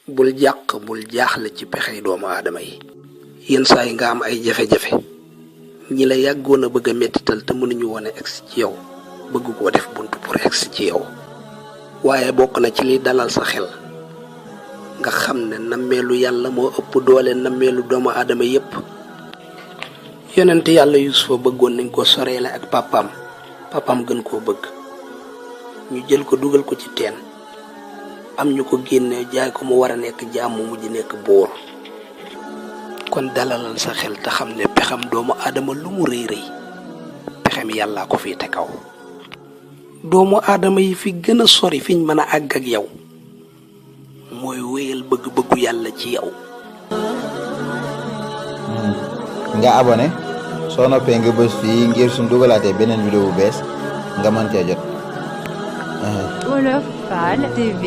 bul jàq bul jaaxle ci pexey doomu aadama yi. yenn saa yi nga am ay jafe-jafe ñi la yàggoon a bëgg a mettital te mënuñu woon a egsi ci yow bëgg koo def buntu pour egsi ci yow. waaye bokk na ci li dalal sa xel nga xam ne nammeelu yàlla moo ëpp doole nammeelu doomu aadama yépp. yonent yàlla Yuusufa bëggoon nañ ko soreele ak papaam gën koo bëgg ñu jël ko dugal ko ci teen am ñu ko génne jaay ko mu war a nekk jaam mu mujj nekk buur. kon dalalal sa xel te xam ne pexam doomu aadama lu mu rëy rëy pexem yàllaa ko fii te kaw. doomu aadama yi fi gën a sori fiñ mën a àgg ak yow mooy wéyal bëgg-bëggu yàlla ci yow. nga abonné soo noppee nga bës fii ngir suñ dugalaatee beneen vidéo bu bees nga mën cee jot. Wolof Fall TV.